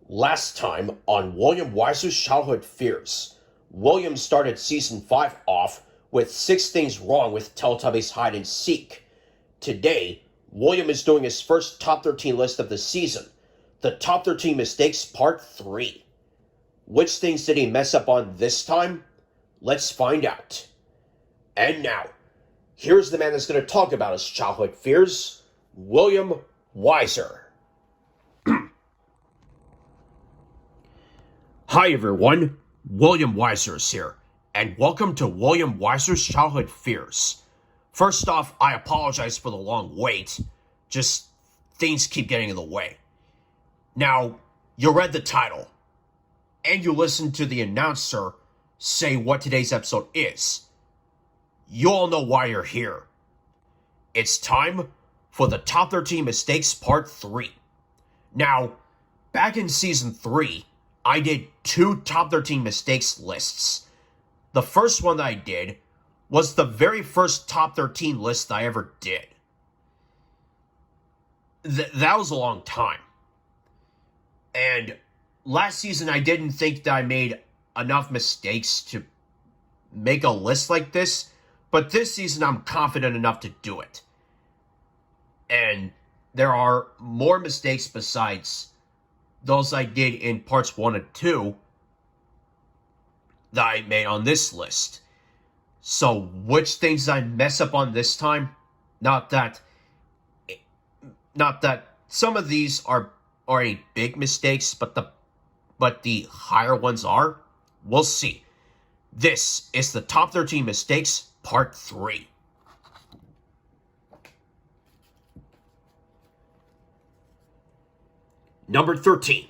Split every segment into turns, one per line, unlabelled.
Last time on William Weyser's Childhood Fears, William started Season 5 off with 6 things wrong with Teletubbies Hide and Seek. Today, William is doing his first Top 13 list of the season, the Top 13 Mistakes Part 3. Which things did he mess up on this time? Let's find out. And now, here's the man that's going to talk about his childhood fears, William Weyser. Hi everyone, William Weyser is here, and welcome to William Weyser's Childhood Fears. First off, I apologize for the long wait, just things keep getting in the way. Now, you read the title, and you listened to the announcer say what today's episode is. You all know why you're here. It's time for the Top 13 Mistakes Part 3. Now, back in Season 3, I did 2 Top 13 Mistakes lists. The first one that I did was the very first Top 13 list I ever did. That was a long time. And last season I didn't think that I made enough mistakes to make a list like this, but this season I'm confident enough to do it. And there are more mistakes besides those I did in parts 1 and 2 that I made on this list. So which things did I mess up on this time? Not that some of these are any big mistakes, but the higher ones are. We'll see. This is the Top 13 Mistakes Part 3. Number 13.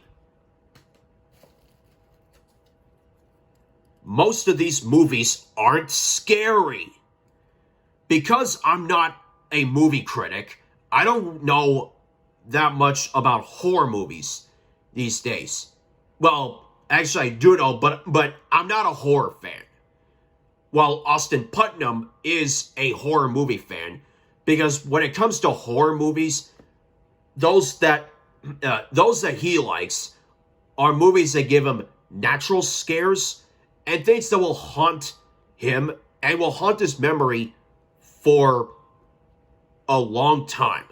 Most of these movies aren't scary. Because I'm not a movie critic, I don't know that much about horror movies these days. Well, actually I do know, but I'm not a horror fan. While Austin Putnam is a horror movie fan, because when it comes to horror movies, those that he likes are movies that give him natural scares and things that will haunt him and will haunt his memory for a long time.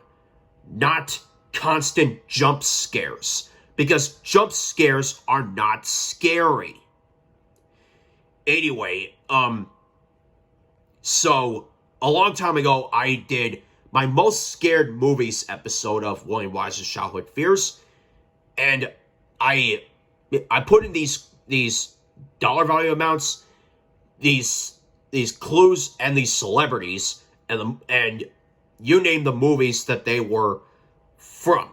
Not constant jump scares, because jump scares are not scary. Anyway, so a long time ago I did my most scared movies episode of William Weyser's Childhood Fears, and I put in these dollar value amounts, these clues, and these celebrities, and you name the movies that they were from.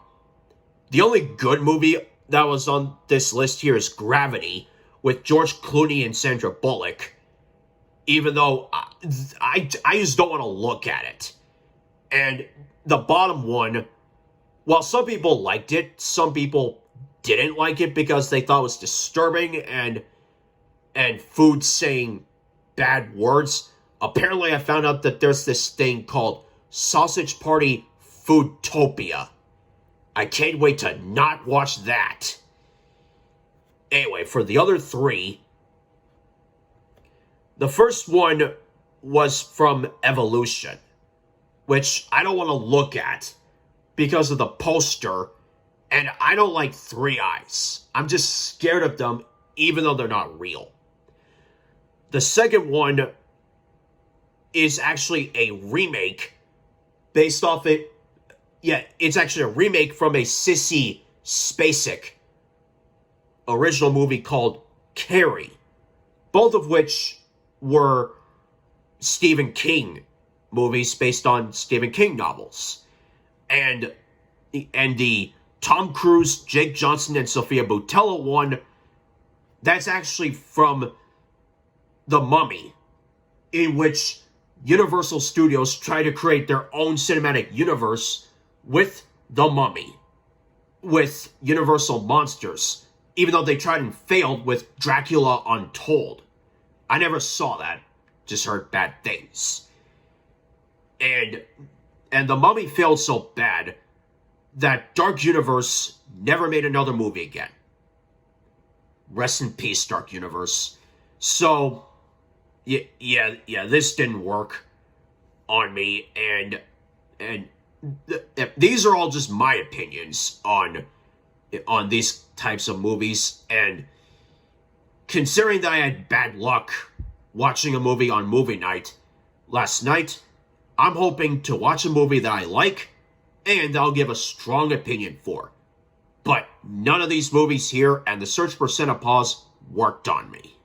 The only good movie that was on this list here is Gravity, with George Clooney and Sandra Bullock, even though I just don't want to look at it. And the bottom one, while some people liked it, some people didn't like it because they thought it was disturbing and food saying bad words. Apparently I found out that there's this thing called Sausage Party Foodtopia. I can't wait to not watch that. Anyway, for the other 3, the first one was from Evolution, which I don't want to look at because of the poster, and I don't like 3 eyes. I'm just scared of them, even though they're not real. The second one is actually a remake based off it. Yeah, it's actually a remake from a Sissy Spacek original movie called Carrie, both of which were Stephen King movies based on Stephen King novels. And the Tom Cruise, Jake Johnson, and Sophia Boutella one, that's actually from The Mummy, in which Universal Studios try to create their own cinematic universe with The Mummy, with Universal Monsters, even though they tried and failed with Dracula Untold. I never saw that, just heard bad things. And The Mummy failed so bad that Dark Universe never made another movie again. Rest in peace, Dark Universe. So, yeah, this didn't work on me, and these are all just my opinions on these types of movies, and considering that I had bad luck watching a movie on movie night last night, I'm hoping to watch a movie that I like and I'll give a strong opinion for. But none of these movies here and the search for Cinepause worked on me.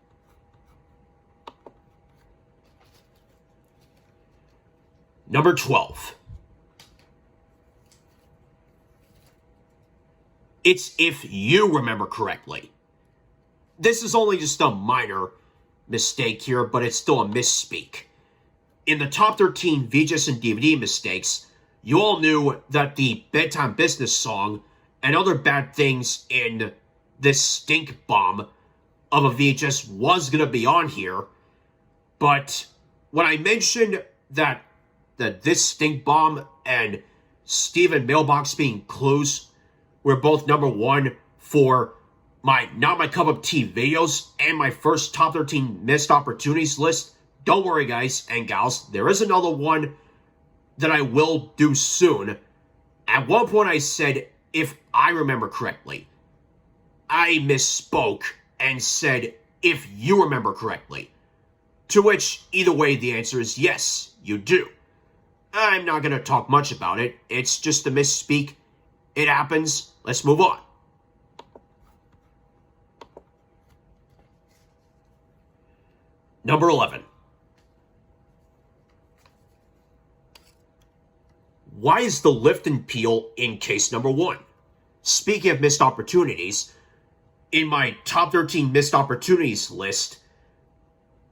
Number 12. It's If You Remember Correctly. This is only just a minor mistake here, but it's still a misspeak. In the top 13 VHS and DVD mistakes, you all knew that the Bedtime Business song and other bad things in this stink bomb of a VHS was going to be on here. But when I mentioned that this stink bomb and Steven Mailbox being clues were both number one for my Not My Cup of Tea videos and my first top 13 missed opportunities list, don't worry guys and gals, there is another one that I will do soon. At one point I said, if I remember correctly. I misspoke and said, if you remember correctly. To which, either way, the answer is yes, you do. I'm not going to talk much about it. It's just a misspeak. It happens. Let's move on. Number 11. Why is the lift and peel in case number 1? Speaking of missed opportunities, in my top 13 missed opportunities list,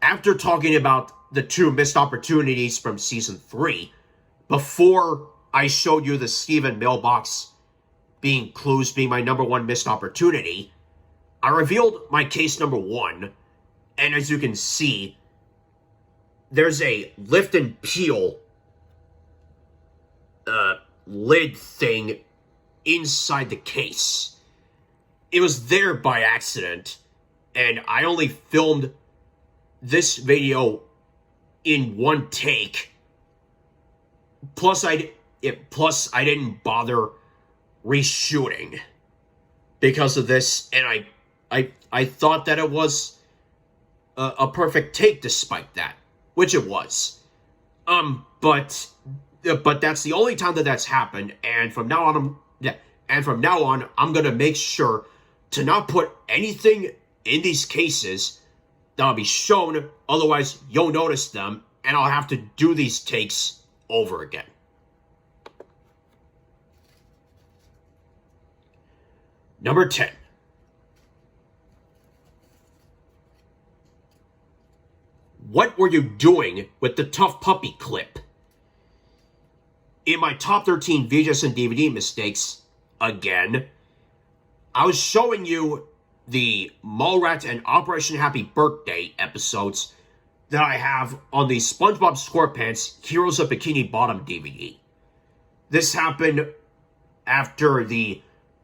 after talking about the 2 missed opportunities from season 3, before I showed you the Steven Mailbox being clues being my number 1 missed opportunity, I revealed my case number 1, and as you can see, there's a lift and peel lid thing inside the case. It was there by accident, and I only filmed this video in one take. Plus, I didn't bother reshooting because of this, and I thought that it was a perfect take despite that, which it was. But that's the only time that that's happened, and from now on, I'm gonna make sure to not put anything in these cases that'll be shown. Otherwise, you'll notice them, and I'll have to do these takes over again. Number 10. What were you doing with the Tough Puppy clip? In my top 13 VHS and DVD mistakes, again, I was showing you the Mallrat and Operation Happy Birthday episodes that I have on the SpongeBob SquarePants Heroes of Bikini Bottom DVD. This happened after the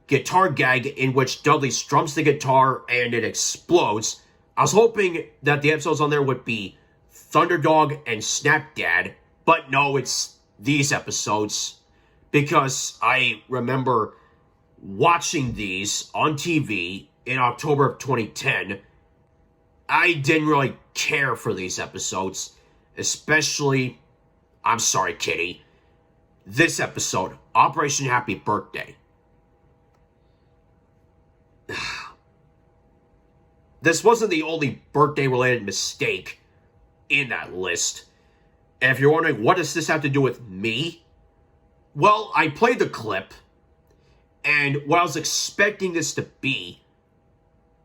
guitar gag in which Dudley strums the guitar and it explodes. I was hoping that the episodes on there would be Thunderdog and Snapdad, but no, it's these episodes, because I remember watching these on TV in October of 2010. I didn't really care for these episodes, especially, I'm sorry, Kitty, this episode, Operation Happy Birthday. This wasn't the only birthday-related mistake in that list. And if you're wondering, what does this have to do with me? Well, I played the clip, and what I was expecting this to be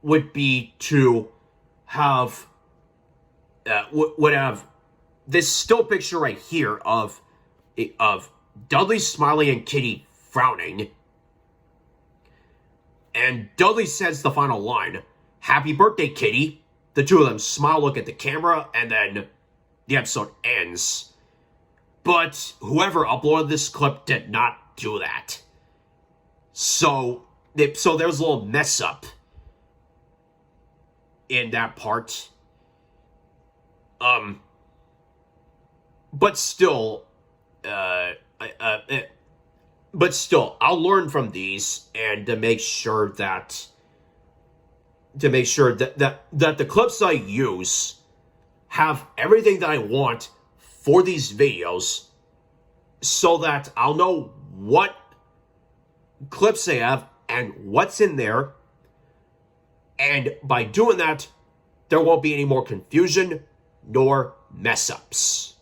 would be to have, would have this still picture right here of Dudley smiling and Kitty frowning. And Dudley says the final line, "Happy birthday, Kitty." The two of them smile, look at the camera, and then the episode ends. But whoever uploaded this clip did not do that. So there's a little mess up. in that part. But still, I'll learn from these and to make sure that that the clips I use have everything that I want for these videos, so that I'll know what clips they have and what's in there. And by doing that, there won't be any more confusion nor mess ups.